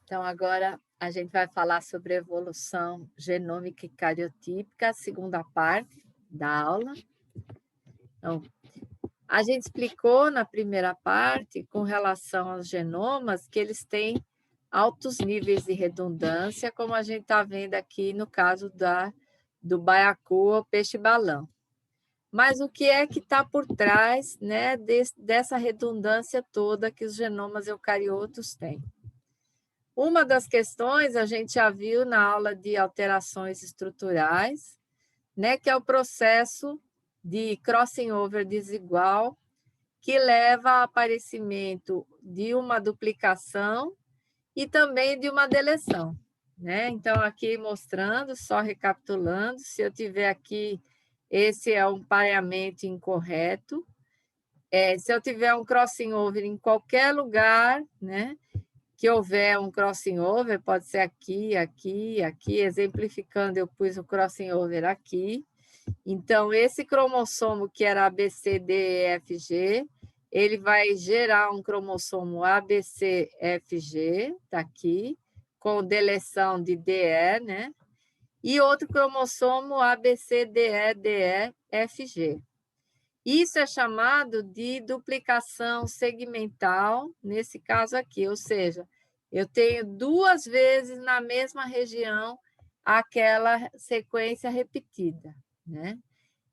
Então, agora a gente vai falar sobre evolução genômica e cariotípica, a segunda parte da aula. Então, a gente explicou na primeira parte, com relação aos genomas, que eles têm altos níveis de redundância, como a gente está vendo aqui no caso do baiacu ou peixe-balão. Mas o que é que está por trás, né, dessa redundância toda que os genomas eucariotos têm? Uma das questões a gente já viu na aula de alterações estruturais, né, que é o processo de crossing over desigual, que leva ao aparecimento de uma duplicação e também de uma deleção, né? Então, aqui mostrando, só recapitulando, se eu tiver aqui, esse é um pareamento incorreto. Se eu tiver um crossing over em qualquer lugar, né, que houver um crossing over, pode ser aqui, aqui, aqui, exemplificando, eu pus o crossing over aqui. Então, esse cromossomo que era ABCDEFG, ele vai gerar um cromossomo ABCFG, tá aqui, com deleção de DE, né? E outro cromossomo ABCDEDEFG. Isso é chamado de duplicação segmental, nesse caso aqui, ou seja, eu tenho duas vezes na mesma região aquela sequência repetida, né?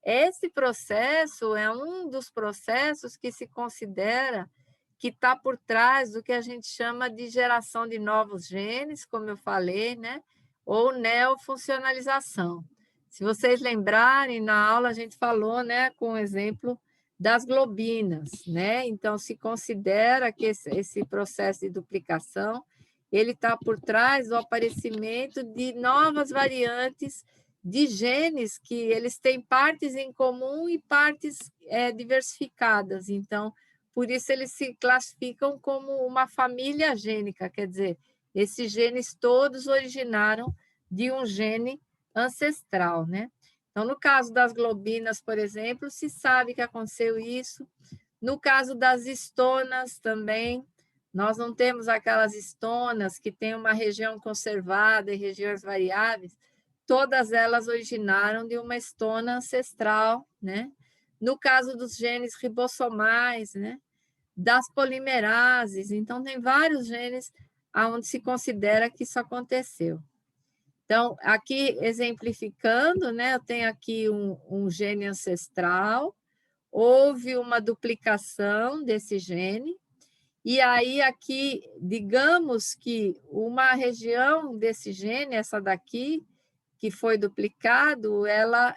Esse processo é um dos processos que se considera que está por trás do que a gente chama de geração de novos genes, como eu falei, né? Ou neofuncionalização. Se vocês lembrarem, na aula a gente falou, né, com o exemplo das globinas, né? Então, se considera que esse processo de duplicação ele está por trás do aparecimento de novas variantes de genes que eles têm partes em comum e partes diversificadas. Então, por isso eles se classificam como uma família gênica, quer dizer, esses genes todos originaram de um gene ancestral, né? Então, no caso das globinas, por exemplo, se sabe que aconteceu isso. No caso das estonas também, nós não temos aquelas estonas que têm uma região conservada e regiões variáveis, todas elas originaram de uma estona ancestral, né? No caso dos genes ribossomais, né? Das polimerases, então tem vários genes onde se considera que isso aconteceu. Então, aqui exemplificando, né? Eu tenho aqui um gene ancestral, houve uma duplicação desse gene, e aí aqui, digamos que uma região desse gene, essa daqui, que foi duplicado, ela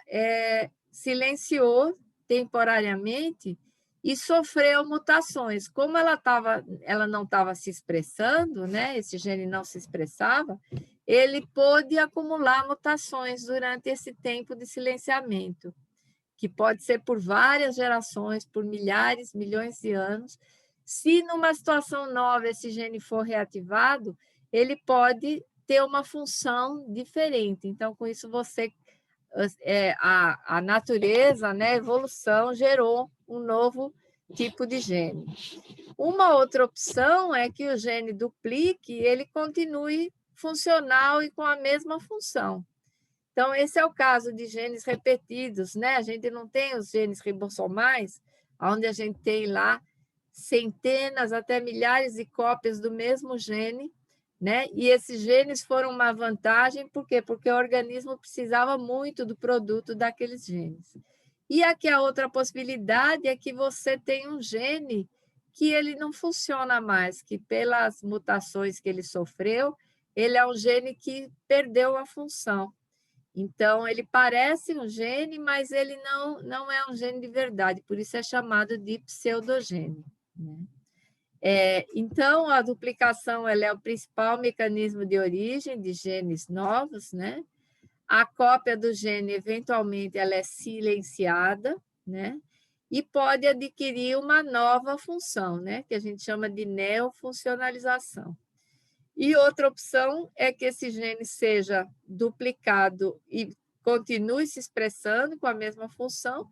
silenciou temporariamente e sofreu mutações. Como ela não estava se expressando, né? Esse gene não se expressava, ele pôde acumular mutações durante esse tempo de silenciamento, que pode ser por várias gerações, por milhares, milhões de anos. Se numa situação nova esse gene for reativado, ele pode ter uma função diferente. Então, com isso, a natureza, né, a evolução, gerou um novo tipo de gene. Uma outra opção é que o gene duplique e ele continue funcional e com a mesma função. Então, esse é o caso de genes repetidos, né? A gente não tem os genes ribossomais, onde a gente tem lá centenas até milhares de cópias do mesmo gene, né? E esses genes foram uma vantagem, por quê? Porque o organismo precisava muito do produto daqueles genes. E aqui a outra possibilidade é que você tem um gene que ele não funciona mais, que pelas mutações que ele sofreu, ele é um gene que perdeu a função. Então, ele parece um gene, mas ele não é um gene de verdade, por isso é chamado de pseudogene, né? Então, a duplicação ela é o principal mecanismo de origem de genes novos, né? A cópia do gene, eventualmente, ela é silenciada, né? E pode adquirir uma nova função, né? Que a gente chama de neofuncionalização. E outra opção é que esse gene seja duplicado e continue se expressando com a mesma função,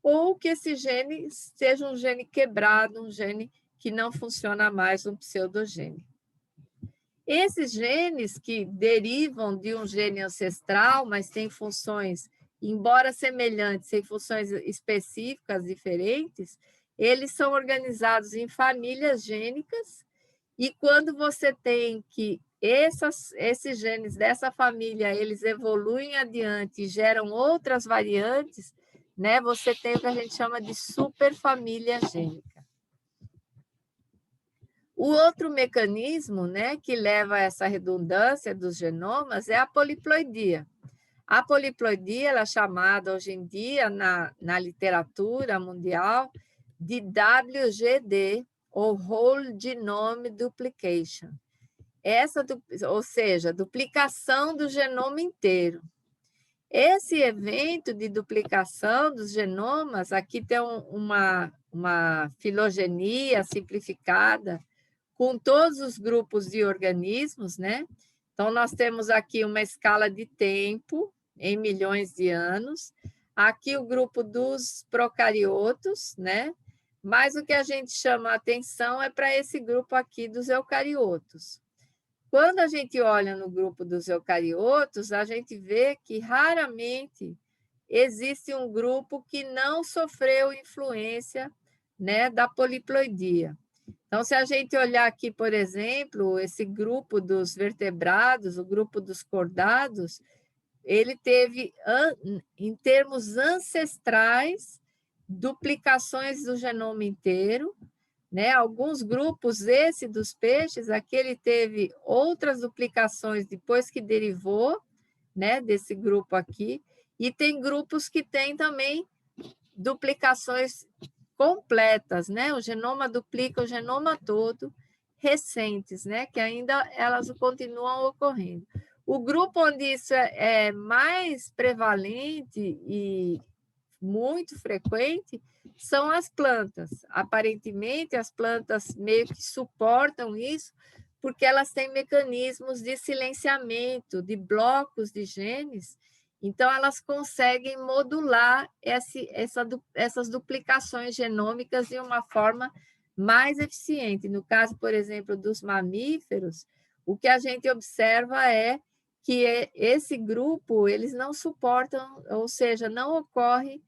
ou que esse gene seja um gene quebrado, um gene que não funciona mais, um pseudogene. Esses genes que derivam de um gene ancestral, mas têm funções, embora semelhantes, têm funções específicas diferentes, eles são organizados em famílias gênicas, e quando você tem que esses genes dessa família, eles evoluem adiante e geram outras variantes, né? Você tem o que a gente chama de superfamília gênica. O outro mecanismo, né, que leva a essa redundância dos genomas é a poliploidia. A poliploidia ela é chamada hoje em dia na literatura mundial de WGD, ou Whole Genome Duplication. Ou seja, duplicação do genoma inteiro. Esse evento de duplicação dos genomas, aqui tem uma filogenia simplificada com todos os grupos de organismos, né? Então, nós temos aqui uma escala de tempo em milhões de anos. Aqui o grupo dos procariotos, né? Mas o que a gente chama a atenção é para esse grupo aqui dos eucariotos. Quando a gente olha no grupo dos eucariotos, a gente vê que raramente existe um grupo que não sofreu influência, né, da poliploidia. Então, se a gente olhar aqui, por exemplo, esse grupo dos vertebrados, o grupo dos cordados, ele teve, em termos ancestrais, duplicações do genoma inteiro, né? Alguns grupos, esse dos peixes, aqui ele teve outras duplicações depois que derivou, né, desse grupo aqui, e tem grupos que têm também duplicações completas, né? O genoma duplica o genoma todo, recentes, né? Que ainda elas continuam ocorrendo. O grupo onde isso é mais prevalente e muito frequente são as plantas. Aparentemente, as plantas meio que suportam isso, porque elas têm mecanismos de silenciamento, de blocos de genes, então elas conseguem modular essas duplicações genômicas de uma forma mais eficiente. No caso, por exemplo, dos mamíferos, o que a gente observa é que esse grupo eles não suportam, ou seja, não ocorre,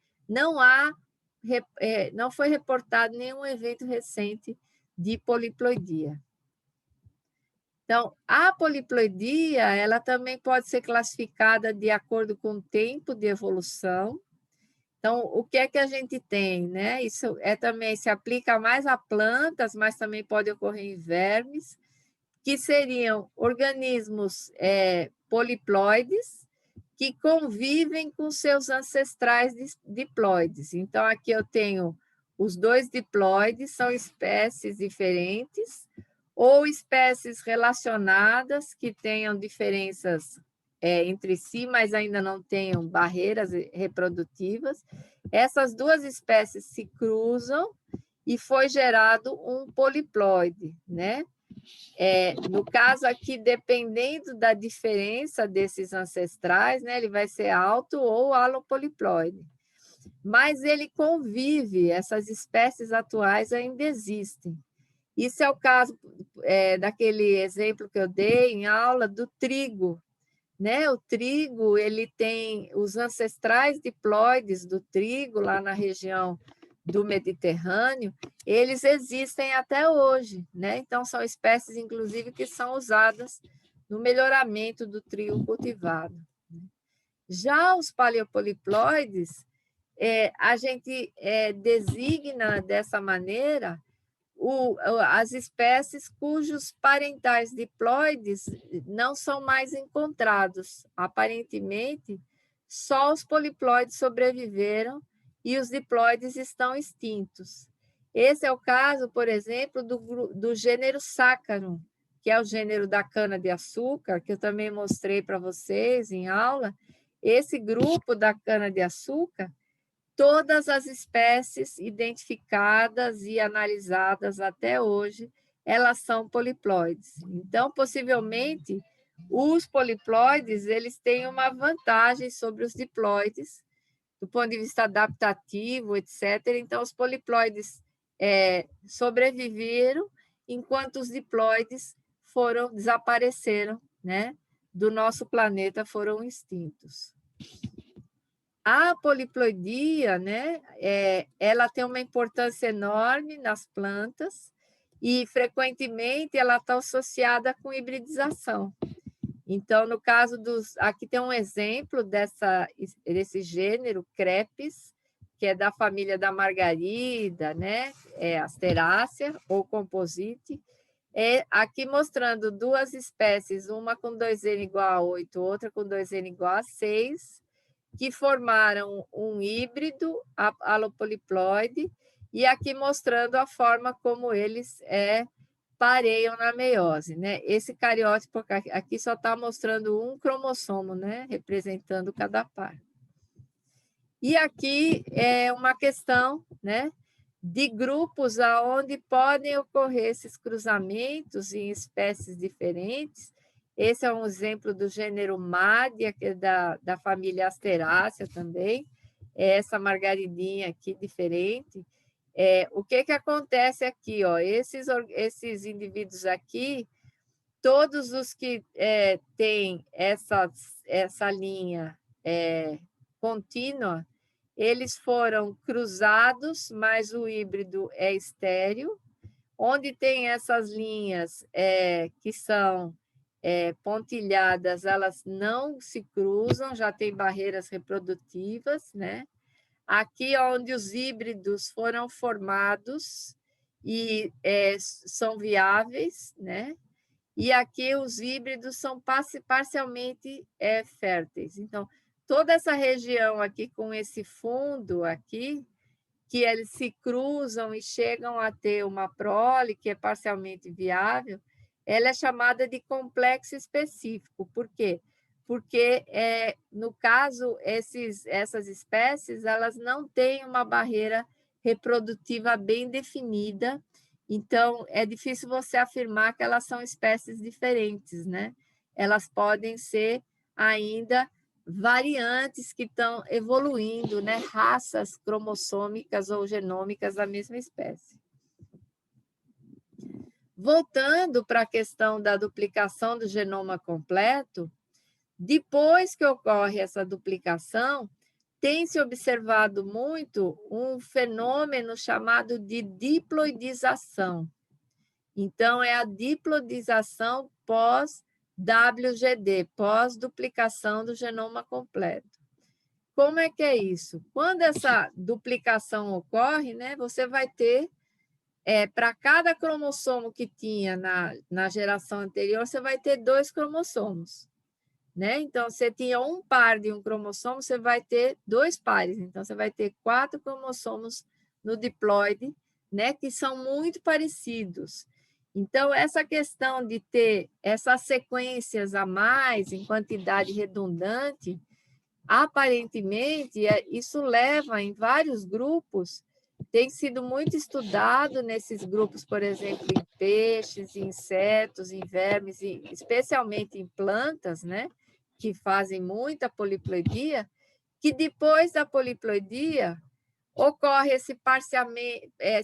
não foi reportado nenhum evento recente de poliploidia. Então, a poliploidia ela também pode ser classificada de acordo com o tempo de evolução. Então, o que é que a gente tem, né? Isso também se aplica mais a plantas, mas também pode ocorrer em vermes, que seriam organismos poliploides que convivem com seus ancestrais diploides. Então, aqui eu tenho os dois diploides, são espécies diferentes, ou espécies relacionadas que tenham diferenças entre si, mas ainda não tenham barreiras reprodutivas. Essas duas espécies se cruzam e foi gerado um poliploide, né? No caso aqui, dependendo da diferença desses ancestrais, né, ele vai ser alto ou alopoliploide. Mas ele convive, essas espécies atuais ainda existem. Isso é o caso daquele exemplo que eu dei em aula do trigo, né? O trigo, ele tem os ancestrais diploides do trigo lá na região do Mediterrâneo, eles existem até hoje, né? Então são espécies inclusive que são usadas no melhoramento do trigo cultivado. Já os paleopoliploides, a gente designa dessa maneira as espécies cujos parentais diploides não são mais encontrados. Aparentemente, só os poliploides sobreviveram e os diploides estão extintos. Esse é o caso, por exemplo, do gênero Saccharum, que é o gênero da cana-de-açúcar, que eu também mostrei para vocês em aula. Esse grupo da cana-de-açúcar, todas as espécies identificadas e analisadas até hoje, elas são poliploides. Então, possivelmente, os poliploides eles têm uma vantagem sobre os diploides, do ponto de vista adaptativo, etc. Então, os poliploides sobreviveram, enquanto os diploides desapareceram, né, do nosso planeta, foram extintos. A poliploidia, né, ela tem uma importância enorme nas plantas e, frequentemente, ela está associada com hibridização. Então, no caso dos... Aqui tem um exemplo desse gênero, Crepes, que é da família da margarida, né, Asterácea ou Composite. Aqui mostrando duas espécies, uma com 2N igual a 8, outra com 2N igual a 6, que formaram um híbrido alopoliploide, e aqui mostrando a forma como eles pareiam na meiose, né? Esse cariótipo aqui só está mostrando um cromossomo, né? Representando cada par. E aqui é uma questão, né, de grupos aonde podem ocorrer esses cruzamentos em espécies diferentes. Esse é um exemplo do gênero Mádia, que é da família Asterácea também. Essa margaridinha aqui diferente. O que acontece aqui? Ó, esses indivíduos aqui, todos os que têm essa linha contínua, eles foram cruzados, mas o híbrido é estéril. Onde tem essas linhas que são pontilhadas, elas não se cruzam, já tem barreiras reprodutivas, né? Aqui onde os híbridos foram formados e são viáveis, né? E aqui os híbridos são parcialmente férteis. Então, toda essa região aqui com esse fundo aqui, que eles se cruzam e chegam a ter uma prole que é parcialmente viável, ela é chamada de complexo específico. Por quê? Porque, no caso, essas espécies elas não têm uma barreira reprodutiva bem definida, então é difícil você afirmar que elas são espécies diferentes, né? Elas podem ser ainda variantes que estão evoluindo, né? Raças cromossômicas ou genômicas da mesma espécie. Voltando para a questão da duplicação do genoma completo, depois que ocorre essa duplicação, tem se observado muito um fenômeno chamado de diploidização. Então, é a diploidização pós-WGD, pós-duplicação do genoma completo. Como é que é isso? Quando essa duplicação ocorre, né, você vai ter, para cada cromossomo que tinha na geração anterior, você vai ter 2 cromossomos. Né? Então, você tinha um par de um cromossomo, você vai ter 2 pares. Então, você vai ter 4 cromossomos no diploide, né, que são muito parecidos. Então, essa questão de ter essas sequências a mais, em quantidade redundante, aparentemente, isso leva em vários grupos, tem sido muito estudado nesses grupos, por exemplo, em peixes, em insetos, em vermes, e especialmente em plantas, né, que fazem muita poliploidia, que depois da poliploidia ocorre esse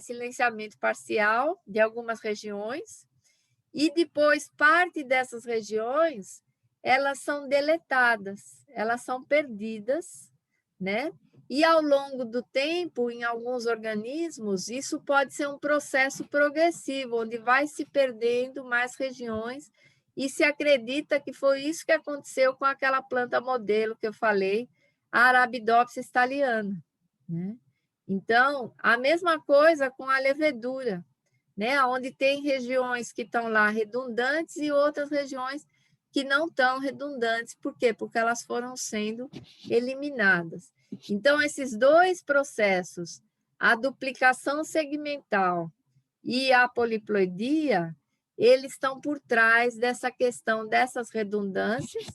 silenciamento parcial de algumas regiões, e depois parte dessas regiões elas são deletadas, elas são perdidas, né? E ao longo do tempo, em alguns organismos, isso pode ser um processo progressivo, onde vai se perdendo mais regiões, e se acredita que foi isso que aconteceu com aquela planta modelo que eu falei, a Arabidopsis thaliana, né? Então, a mesma coisa com a levedura, né? Onde tem regiões que estão lá redundantes e outras regiões que não estão redundantes. Por quê? Porque elas foram sendo eliminadas. Então, esses 2 processos, a duplicação segmental e a poliploidia, eles estão por trás dessa questão dessas redundâncias,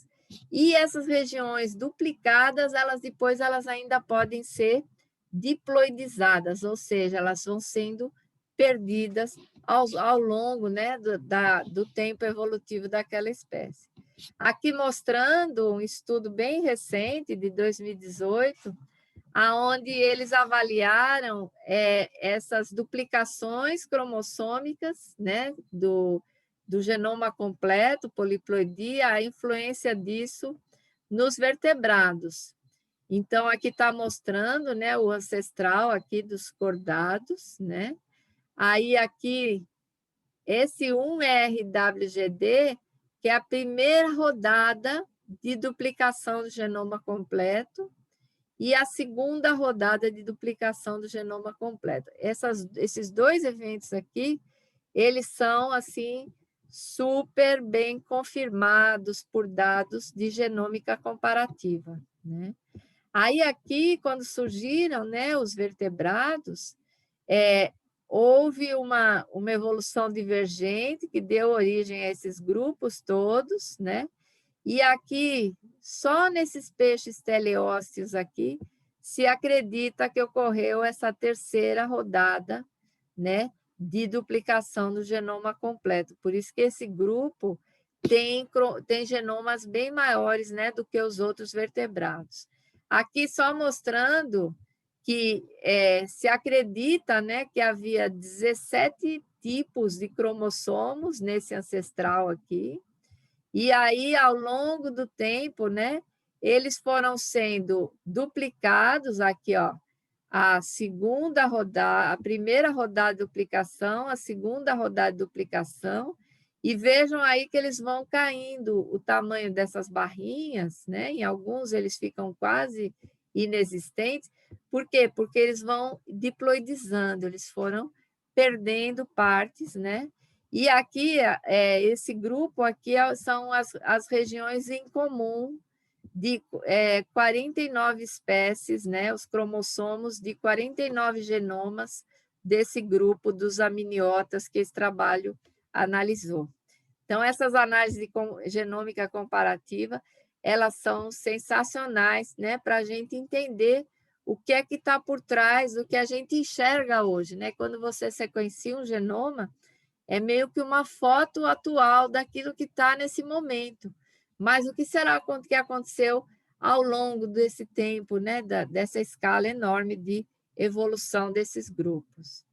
e essas regiões duplicadas, elas ainda podem ser diploidizadas, ou seja, elas vão sendo perdidas ao longo, né, do tempo evolutivo daquela espécie. Aqui mostrando um estudo bem recente, de 2018, aonde eles avaliaram essas duplicações cromossômicas, né, do genoma completo, poliploidia, a influência disso nos vertebrados. Então, aqui está mostrando, né, o ancestral aqui dos cordados, né? Aí, aqui, esse 1RWGD, que é a primeira rodada de duplicação do genoma completo, e a segunda rodada de duplicação do genoma completo. Esses dois eventos aqui, eles são, assim, super bem confirmados por dados de genômica comparativa, né? Aí, aqui, quando surgiram, né, os vertebrados, houve uma evolução divergente que deu origem a esses grupos todos, né? E aqui, só nesses peixes teleósteos aqui, se acredita que ocorreu essa terceira rodada, né, de duplicação do genoma completo. Por isso que esse grupo tem genomas bem maiores, né, do que os outros vertebrados. Aqui só mostrando que se acredita, né, que havia 17 tipos de cromossomos nesse ancestral aqui, e aí, ao longo do tempo, né, eles foram sendo duplicados aqui, ó, a segunda rodada, a primeira rodada de duplicação, a segunda rodada de duplicação, e vejam aí que eles vão caindo o tamanho dessas barrinhas, né? Em alguns eles ficam quase inexistentes. Por quê? Porque eles vão diploidizando, eles foram perdendo partes, né? E aqui, esse grupo aqui são as regiões em comum de 49 espécies, né, os cromossomos de 49 genomas desse grupo dos aminiotas que esse trabalho analisou. Então, essas análises de genômica comparativa, elas são sensacionais, né, para a gente entender o que é que está por trás do que a gente enxerga hoje, né? Quando você sequencia um genoma, é meio que uma foto atual daquilo que está nesse momento. Mas o que será que aconteceu ao longo desse tempo, né? Dessa escala enorme de evolução desses grupos?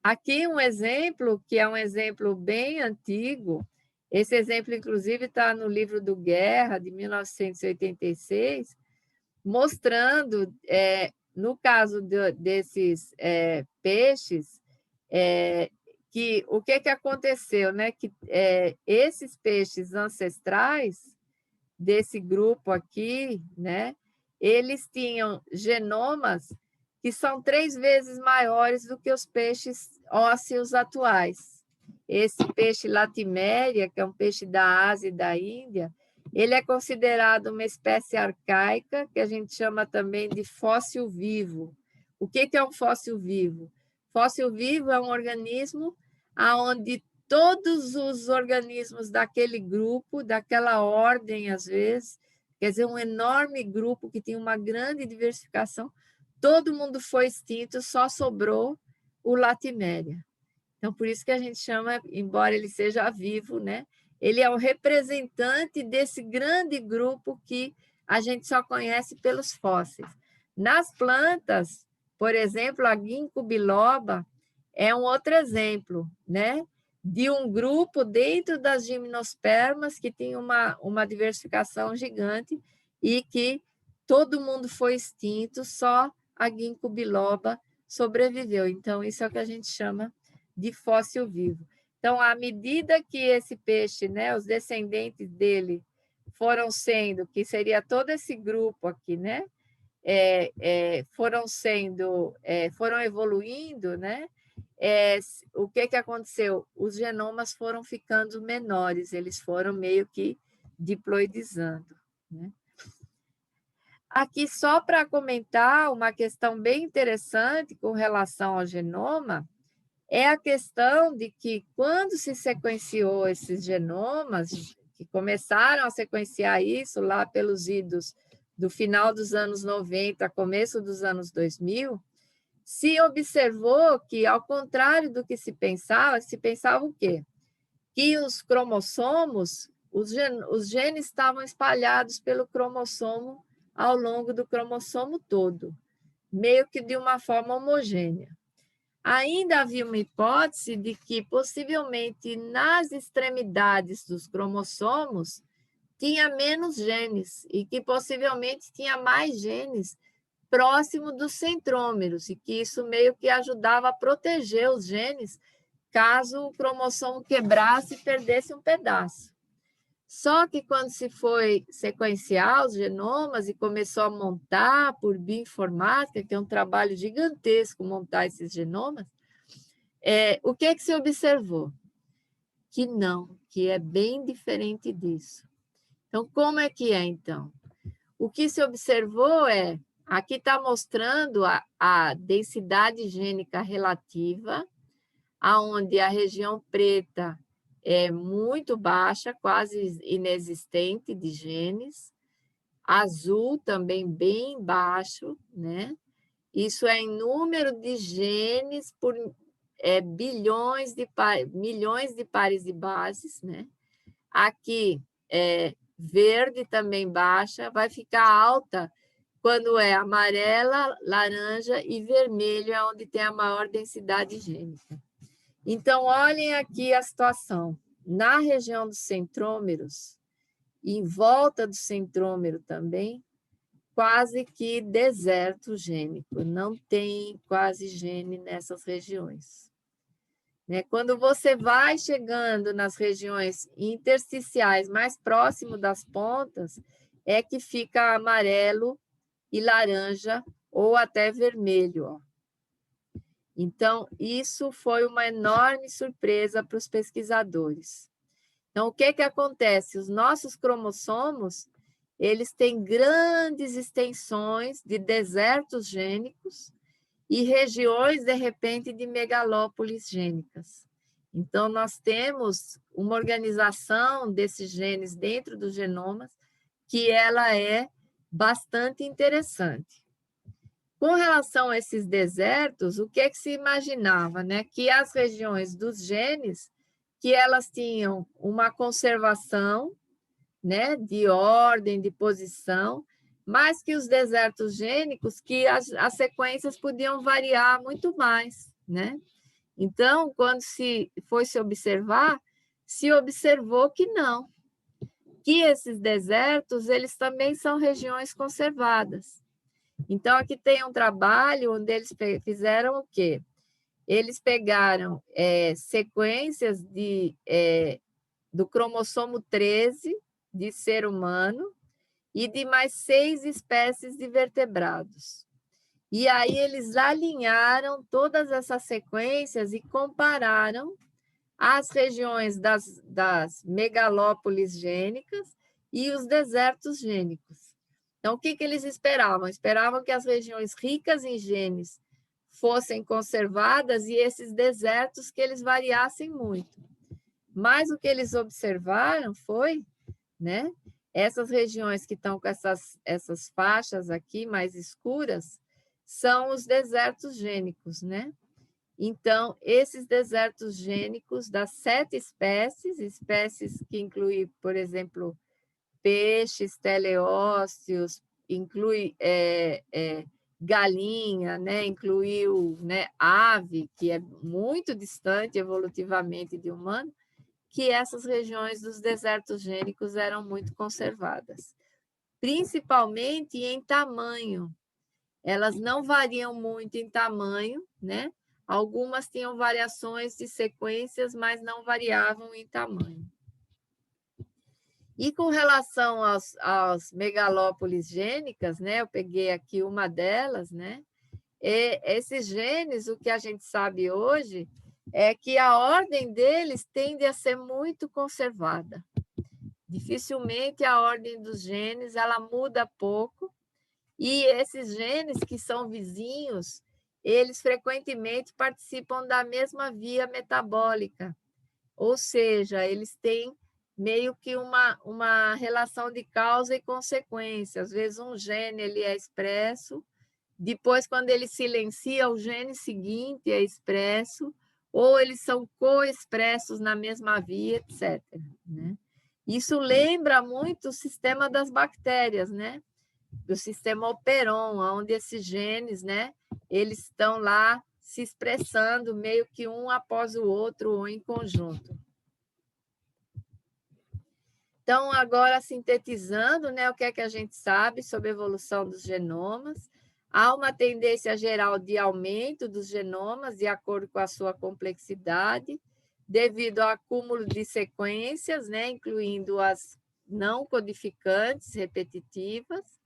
Aqui um exemplo, que é um exemplo bem antigo, esse exemplo, inclusive, está no livro do Guerra, de 1986, mostrando, no caso desses peixes, que o que aconteceu, né? Que esses peixes ancestrais desse grupo aqui, né? Eles tinham genomas que são 3 vezes maiores do que os peixes ósseos atuais. Esse peixe latiméria, que é um peixe da Ásia e da Índia, ele é considerado uma espécie arcaica, que a gente chama também de fóssil vivo. O que é um fóssil vivo? Fóssil vivo é um organismo onde todos os organismos daquele grupo, daquela ordem, às vezes, quer dizer, um enorme grupo que tinha uma grande diversificação, todo mundo foi extinto, só sobrou o Latiméria. Então, por isso que a gente chama, embora ele seja vivo, né? Ele é o representante desse grande grupo que a gente só conhece pelos fósseis. Nas plantas, por exemplo, a ginkgo biloba é um outro exemplo, né? De um grupo dentro das gimnospermas que tem uma diversificação gigante e que todo mundo foi extinto, só a ginkgo biloba sobreviveu. Então, isso é o que a gente chama de fóssil vivo. Então, à medida que esse peixe, né, os descendentes dele foram sendo, que seria todo esse grupo aqui, né, foram evoluindo, né, o que aconteceu? Os genomas foram ficando menores, eles foram meio que diploidizando, né? Aqui, só para comentar uma questão bem interessante com relação ao genoma, é a questão de que, quando se sequenciou esses genomas, que começaram a sequenciar isso lá pelos idos do final dos anos 90, começo dos anos 2000, se observou que, ao contrário do que se pensava o quê? Que os cromossomos, os genes estavam espalhados pelo cromossomo ao longo do cromossomo todo, meio que de uma forma homogênea. ainda havia uma hipótese de que, possivelmente, nas extremidades dos cromossomos, tinha menos genes e que, possivelmente, tinha mais genes próximo dos centrômeros, e que isso meio que ajudava a proteger os genes caso o cromossomo quebrasse e perdesse um pedaço. Só que quando se foi sequenciar os genomas e começou a montar por bioinformática, que é um trabalho gigantesco montar esses genomas, o que se observou? Que não, que é bem diferente disso. Então, como é que é, então? O que se observou aqui está mostrando a densidade gênica relativa, aonde a região preta é muito baixa, quase inexistente de genes, azul também bem baixo, né? Isso é em número de genes por milhões de pares de bases, né? Aqui verde também baixa, vai ficar alta quando é amarela, laranja e vermelho, é onde tem a maior densidade gênica. Então, olhem aqui a situação. Na região dos centrômeros, em volta do centrômero também, quase que deserto gênico, não tem quase gene nessas regiões. Quando você vai chegando nas regiões intersticiais mais próximo das pontas, é que fica amarelo e laranja ou até vermelho. Ó. Então, isso foi uma enorme surpresa para os pesquisadores. Então, o que acontece? Os nossos cromossomos, eles têm grandes extensões de desertos gênicos e regiões, de repente, de megalópolis gênicas. Então, nós temos uma organização desses genes dentro dos genomas que ela é bastante interessante. Com relação a esses desertos, o que se imaginava? Que as regiões dos genes, que elas tinham uma conservação, de ordem, de posição, mas que os desertos gênicos, que as sequências podiam variar muito mais, Então, quando se observar, se observou que não, que esses desertos, eles também são regiões conservadas. Então, aqui tem um trabalho onde eles fizeram o quê? Eles pegaram sequências do cromossomo 13 de ser humano e de mais 6 espécies de vertebrados. E aí eles alinharam todas essas sequências e compararam as regiões das megalópolis gênicas e os desertos gênicos. Então, o que eles esperavam? Esperavam que as regiões ricas em genes fossem conservadas e esses desertos que eles variassem muito. Mas o que eles observaram foi, essas regiões que estão com essas faixas aqui mais escuras são os desertos gênicos, Então, esses desertos gênicos das 7 espécies que incluem, por exemplo, peixes, teleósteos, inclui galinha, incluiu ave, que é muito distante evolutivamente de humano, que essas regiões dos desertos gênicos eram muito conservadas, principalmente em tamanho. Elas não variam muito em tamanho, Algumas tinham variações de sequências, mas não variavam em tamanho. E com relação aos megalópolis gênicas, eu peguei aqui uma delas, esses genes, o que a gente sabe hoje é que a ordem deles tende a ser muito conservada. Dificilmente a ordem dos genes ela muda pouco, e esses genes que são vizinhos, eles frequentemente participam da mesma via metabólica, ou seja, eles têm meio que uma relação de causa e consequência. Às vezes um gene ele é expresso, depois quando ele silencia, o gene seguinte é expresso, ou eles são coexpressos na mesma via, etc. Isso lembra muito o sistema das bactérias, do sistema operon, onde esses genes, eles estão lá se expressando meio que um após o outro ou em conjunto. Então, agora sintetizando, né, o que é que a gente sabe sobre a evolução dos genomas, há uma tendência geral de aumento dos genomas de acordo com a sua complexidade, devido ao acúmulo de sequências, né, incluindo as não codificantes repetitivas,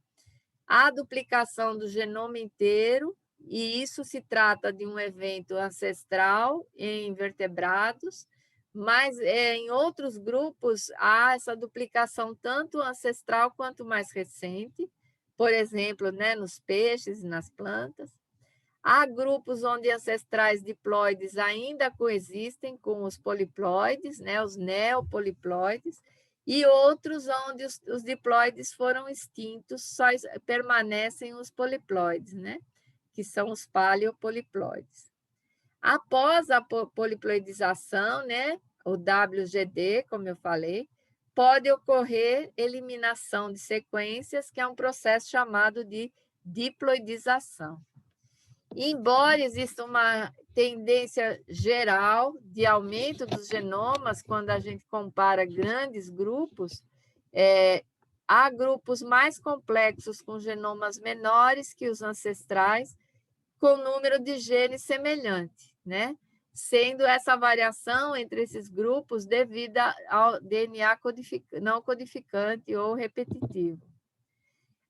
a duplicação do genoma inteiro, e isso se trata de um evento ancestral em invertebrados, mas em outros grupos há essa duplicação tanto ancestral quanto mais recente, por exemplo, né, nos peixes e nas plantas. Há grupos onde ancestrais diploides ainda coexistem com os poliploides, né, os neopoliploides, e outros onde os diploides foram extintos, só permanecem os poliploides, né, que são os paleopoliploides. Após a poliploidização, né, o WGD, como eu falei, pode ocorrer eliminação de sequências, que é um processo chamado de diploidização. Embora exista uma tendência geral de aumento dos genomas, quando a gente compara grandes grupos, há grupos mais complexos com genomas menores que os ancestrais, com número de genes semelhante, né? Sendo essa variação entre esses grupos devida ao DNA não codificante ou repetitivo.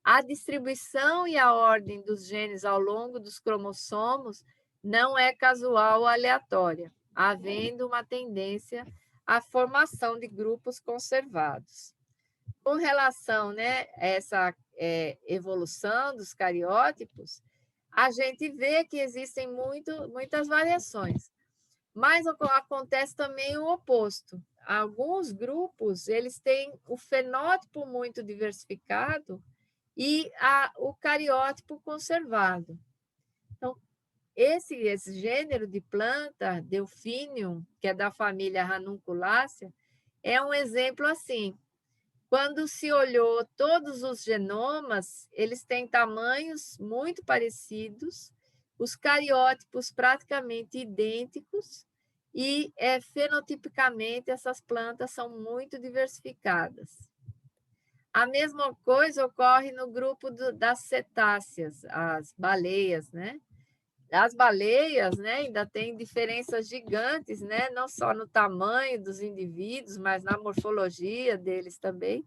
A distribuição e a ordem dos genes ao longo dos cromossomos não é casual ou aleatória, havendo uma tendência à formação de grupos conservados. Com relação, né, a essa evolução dos cariótipos, a gente vê que existem muitas variações, mas acontece também o oposto. Alguns grupos eles têm o fenótipo muito diversificado e o cariótipo conservado. Então, esse gênero de planta, Delphinium, que é da família Ranunculácea, é um exemplo assim. Quando se olhou todos os genomas, eles têm tamanhos muito parecidos, os cariótipos praticamente idênticos, e fenotipicamente essas plantas são muito diversificadas. A mesma coisa ocorre no grupo das cetáceas, as baleias, né? As baleias, né, ainda têm diferenças gigantes, né, não só no tamanho dos indivíduos, mas na morfologia deles também.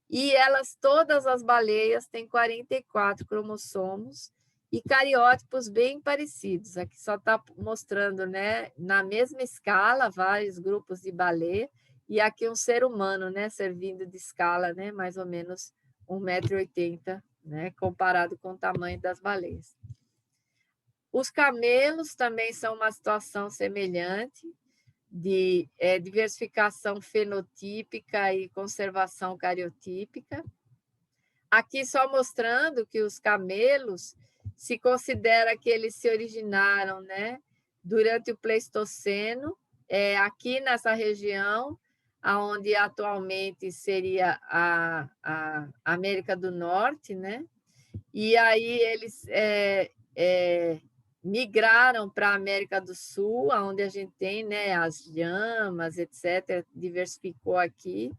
E todas as baleias têm 44 cromossomos e cariótipos bem parecidos. Aqui só está mostrando, né, na mesma escala, vários grupos de baleia, e aqui um ser humano, né, servindo de escala, né, mais ou menos 1,80 m, né, comparado com o tamanho das baleias. Os camelos também são uma situação semelhante, de diversificação fenotípica e conservação cariotípica. Aqui só mostrando que os camelos se considera que eles se originaram, né, durante o Pleistoceno, aqui nessa região, onde atualmente seria a América do Norte, né? E aí eles migraram para a América do Sul, onde a gente tem, né, as lhamas, etc., diversificou aqui,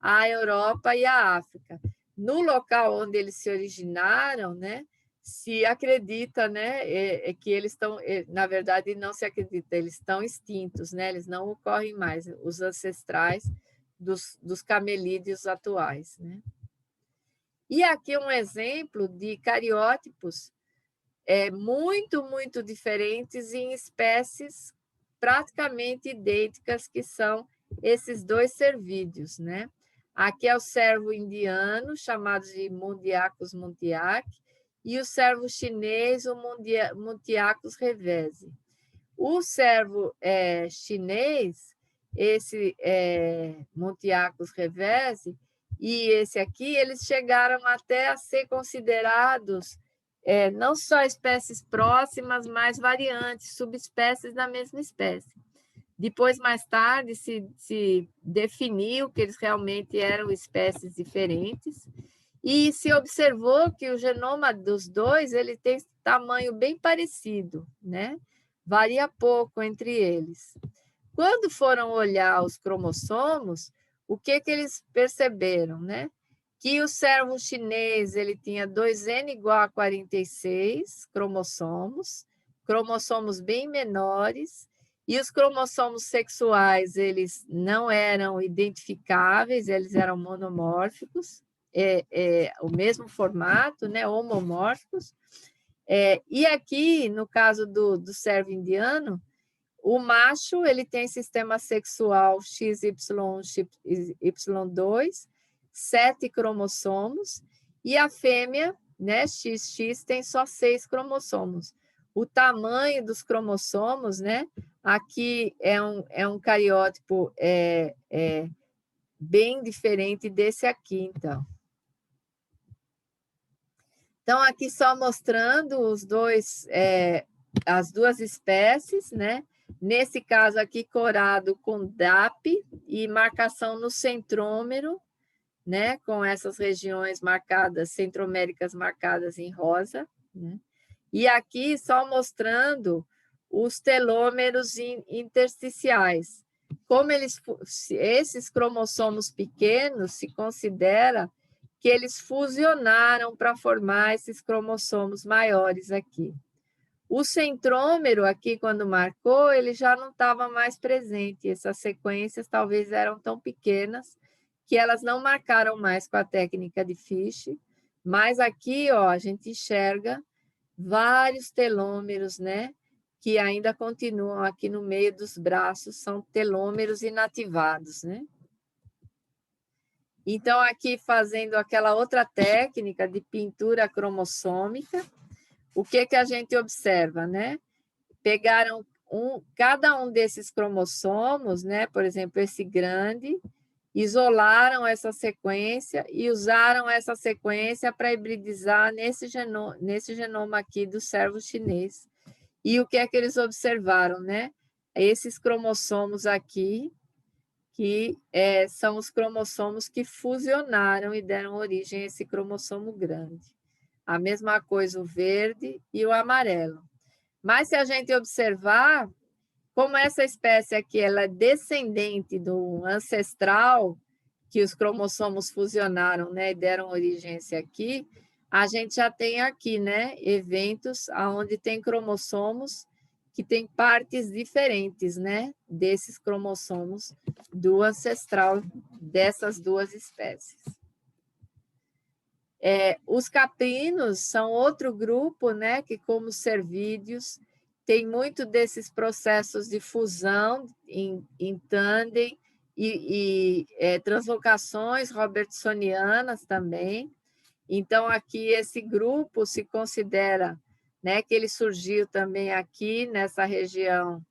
a Europa e a África. No local onde eles se originaram, né, se acredita, né, que eles estão, na verdade, não se acredita, eles estão extintos, né, eles não ocorrem mais, os ancestrais dos camelídeos atuais, né. E aqui um exemplo de cariótipos muito diferentes em espécies praticamente idênticas, que são esses dois cervídeos, né? Aqui é o cervo indiano, chamado de Mundiacus muntiac, e o cervo chinês, o Muntiacus revesi. O cervo chinês, esse Muntiacus revesi, e esse aqui, eles chegaram até a ser considerados não só espécies próximas, mas variantes, subespécies da mesma espécie. Depois, mais tarde, se definiu que eles realmente eram espécies diferentes e se observou que o genoma dos dois ele tem tamanho bem parecido, né? varia pouco entre eles. Quando foram olhar os cromossomos, o que eles perceberam, né? Que o servo chinês ele tinha 2N igual a 46 cromossomos bem menores, e os cromossomos sexuais eles não eram identificáveis, eles eram monomórficos, o mesmo formato, né, homomórficos. E aqui, no caso do servo indiano, o macho ele tem sistema sexual XY, Y2, 7 cromossomos, e a fêmea, né, XX, tem só 6 cromossomos. O tamanho dos cromossomos, né, aqui é um cariótipo bem diferente desse aqui, então. Então, aqui só mostrando as duas espécies, né? Nesse caso aqui, corado com DAP e marcação no centrômero, né? Com essas regiões marcadas, centroméricas marcadas em rosa, né? E aqui só mostrando os telômeros intersticiais. Como esses cromossomos pequenos se considera que eles fusionaram para formar esses cromossomos maiores aqui. O centrômero aqui, quando marcou, ele já não estava mais presente. Essas sequências talvez eram tão pequenas que elas não marcaram mais com a técnica de Fish, mas aqui, ó, a gente enxerga vários telômeros, né, que ainda continuam aqui no meio dos braços, são telômeros inativados, né? Então, aqui fazendo aquela outra técnica de pintura cromossômica, o que a gente observa, né? Pegaram cada um desses cromossomos, né? Por exemplo, esse grande, isolaram essa sequência e usaram essa sequência para hibridizar nesse genoma aqui do servo chinês. E o que eles observaram, né? Esses cromossomos aqui, que são os cromossomos que fusionaram e deram origem a esse cromossomo grande. A mesma coisa o verde e o amarelo. Mas se a gente observar, como essa espécie aqui ela é descendente do ancestral, que os cromossomos fusionaram, né, e deram origem a esse aqui, a gente já tem aqui, né, eventos onde tem cromossomos que têm partes diferentes, né, desses cromossomos do ancestral dessas duas espécies. Os caprinos são outro grupo, né, que, como cervídeos, tem muito desses processos de fusão em tândem e translocações robertsonianas também. Então, aqui esse grupo se considera, né, que ele surgiu também aqui nessa região,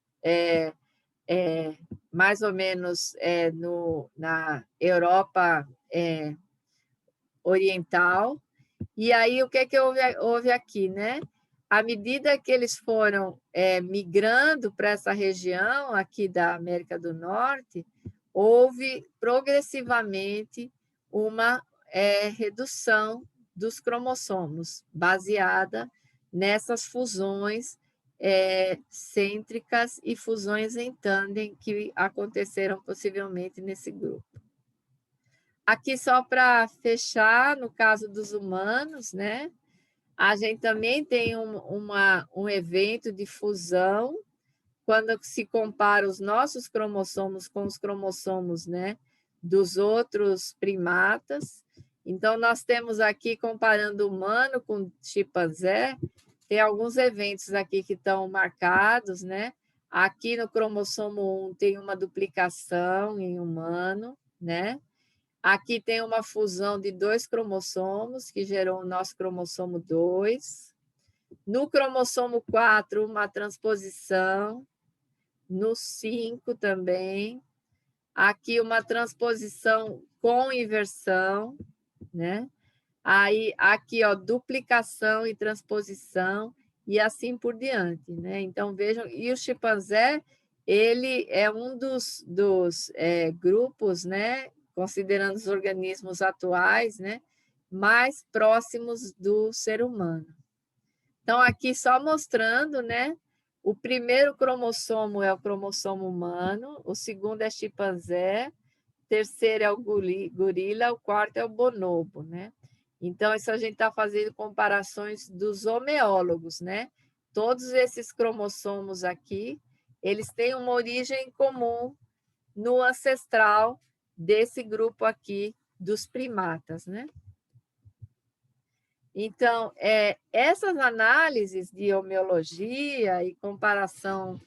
mais ou menos na Europa oriental. E aí, o que houve aqui, né? À medida que eles foram migrando para essa região aqui da América do Norte, houve progressivamente uma redução dos cromossomos, baseada nessas fusões cêntricas e fusões em tândem que aconteceram possivelmente nesse grupo. Aqui, só para fechar, no caso dos humanos, né? A gente também tem um evento de fusão, quando se compara os nossos cromossomos com os cromossomos, né, dos outros primatas. Então, nós temos aqui, comparando o humano com chimpanzé, tem alguns eventos aqui que estão marcados, né? Aqui no cromossomo 1 tem uma duplicação em humano, né? Aqui tem uma fusão de 2 cromossomos, que gerou o nosso cromossomo 2. No cromossomo 4, uma transposição. No 5 também. Aqui uma transposição com inversão, né? Aí, aqui, ó, duplicação e transposição, e assim por diante, né? Então, vejam, e o chimpanzé, ele é um dos grupos, né? Considerando os organismos atuais, né, mais próximos do ser humano. Então, aqui só mostrando, né, O primeiro cromossomo é o cromossomo humano, o segundo é chimpanzé, o terceiro é o gorila, o quarto é o bonobo, né? Então, isso a gente está fazendo comparações dos homeólogos, né? Todos esses cromossomos aqui, eles têm uma origem comum no ancestral desse grupo aqui dos primatas, né? Então, essas análises de homeologia e comparação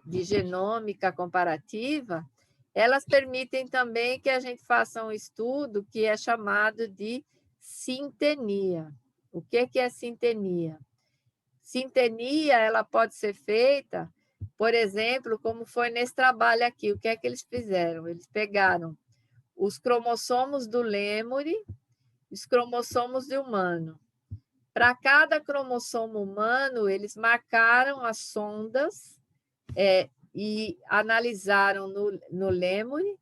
de genômica comparativa, elas permitem também que a gente faça um estudo que é chamado de sintenia. O que é sintenia? Sintenia, ela pode ser feita, por exemplo, como foi nesse trabalho aqui. O que é que eles fizeram? Eles pegaram os cromossomos do lêmure, os cromossomos do humano. Para cada cromossomo humano, eles marcaram as sondas e analisaram no lêmure.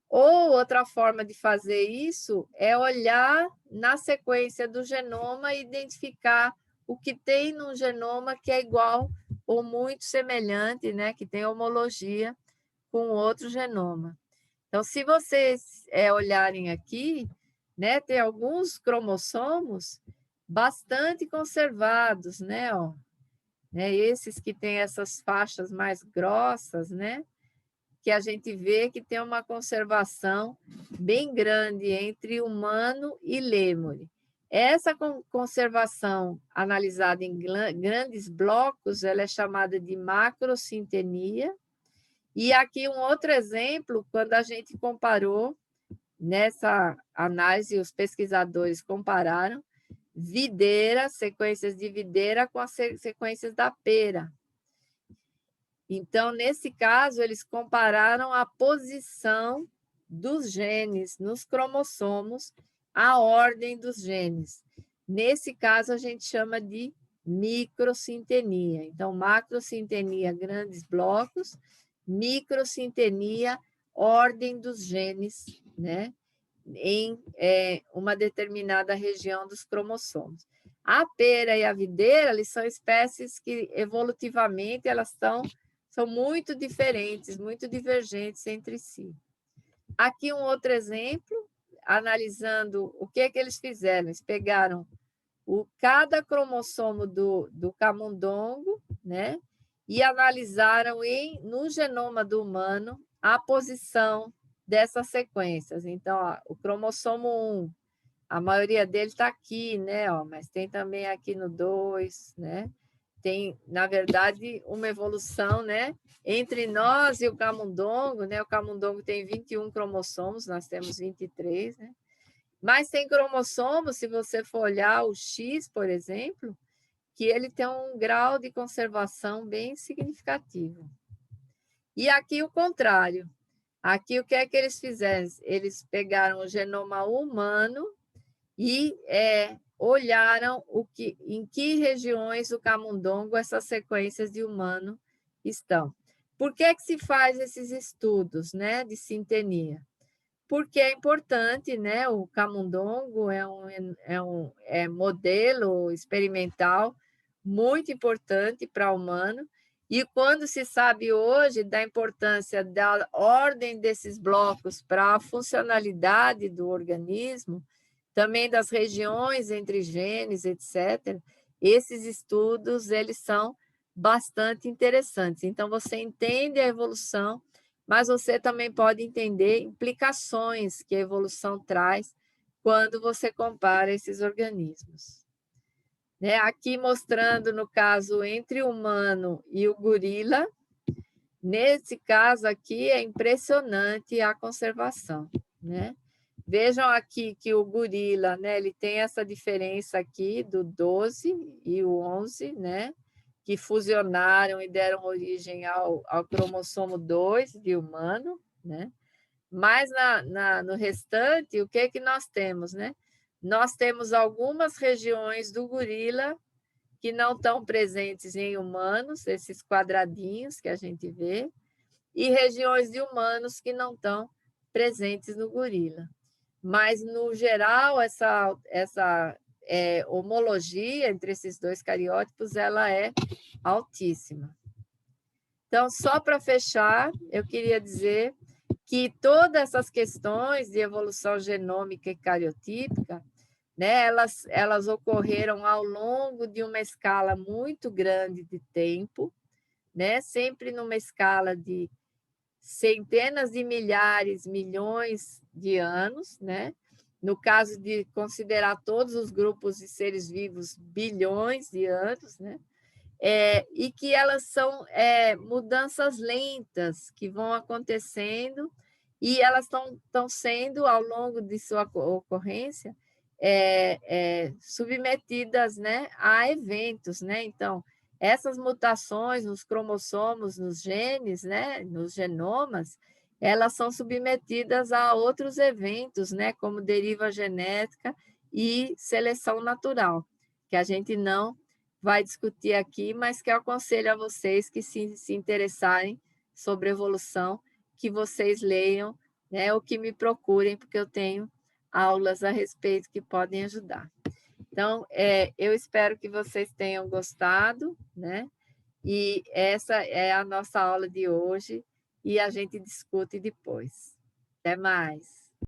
Ou outra forma de fazer isso é olhar na sequência do genoma e identificar o que tem no genoma que é igual ou muito semelhante, né, que tem homologia com outro genoma. Então, se vocês olharem aqui, né, tem alguns cromossomos bastante conservados, né, ó, né, esses que têm essas faixas mais grossas, né, que a gente vê que tem uma conservação bem grande entre humano e lêmure. Essa conservação analisada em grandes blocos, ela é chamada de macrosintenia. E aqui um outro exemplo, quando a gente comparou, nessa análise, os pesquisadores compararam videira, sequências de videira com as sequências da pera. Então, nesse caso, eles compararam a posição dos genes nos cromossomos, a ordem dos genes. Nesse caso, a gente chama de microsintenia. Então, macrosintenia, grandes blocos, microsintenia, ordem dos genes, né? Em uma determinada região dos cromossomos. A pera e a videira, eles são espécies que, evolutivamente, elas são muito diferentes, muito divergentes entre si. Aqui um outro exemplo, analisando o que eles fizeram. Eles pegaram cada cromossomo do camundongo, né? E analisaram no genoma do humano a posição dessas sequências. Então, ó, o cromossomo 1, a maioria dele está aqui, né? Ó, mas tem também aqui no 2, né? Tem, na verdade, uma evolução, né? Entre nós e o camundongo, né? O camundongo tem 21 cromossomos, nós temos 23, né? Mas tem cromossomos, se você for olhar o X, por exemplo, que ele tem um grau de conservação bem significativo. E aqui o contrário. Aqui o que é que eles fizeram? Eles pegaram o genoma humano e olharam em que regiões do camundongo essas sequências de humano estão. Por que se faz esses estudos, né, de sintenia? Porque é importante, né? O camundongo é modelo experimental muito importante para o humano. E quando se sabe hoje da importância da ordem desses blocos para a funcionalidade do organismo, também das regiões entre genes, etc., esses estudos eles são bastante interessantes. Então, você entende a evolução, mas você também pode entender implicações que a evolução traz quando você compara esses organismos. Né? Aqui mostrando, no caso, entre o humano e o gorila, nesse caso aqui é impressionante a conservação, né? Vejam aqui que o gorila, né, ele tem essa diferença aqui do 12 e o 11, né, que fusionaram e deram origem ao cromossomo 2 de humano, né? Mas no restante, o que nós temos, né? Nós temos algumas regiões do gorila que não estão presentes em humanos, esses quadradinhos que a gente vê, e regiões de humanos que não estão presentes no gorila. Mas, no geral, homologia entre esses dois cariótipos ela é altíssima. Então, só para fechar, eu queria dizer que todas essas questões de evolução genômica e cariotípica, né, elas ocorreram ao longo de uma escala muito grande de tempo, né, sempre numa escala de centenas de milhares, milhões de anos, né? No caso de considerar todos os grupos de seres vivos, bilhões de anos, né? E que elas são mudanças lentas que vão acontecendo e elas estão sendo, ao longo de sua ocorrência, submetidas, né, a eventos, né? Então, essas mutações nos cromossomos, nos genes, né, nos genomas, elas são submetidas a outros eventos, né, como deriva genética e seleção natural, que a gente não vai discutir aqui, mas que eu aconselho a vocês que se interessarem sobre evolução, que vocês leiam, né, ou que me procurem, porque eu tenho aulas a respeito que podem ajudar. Então, eu espero que vocês tenham gostado, né? E essa é a nossa aula de hoje e a gente discute depois. Até mais.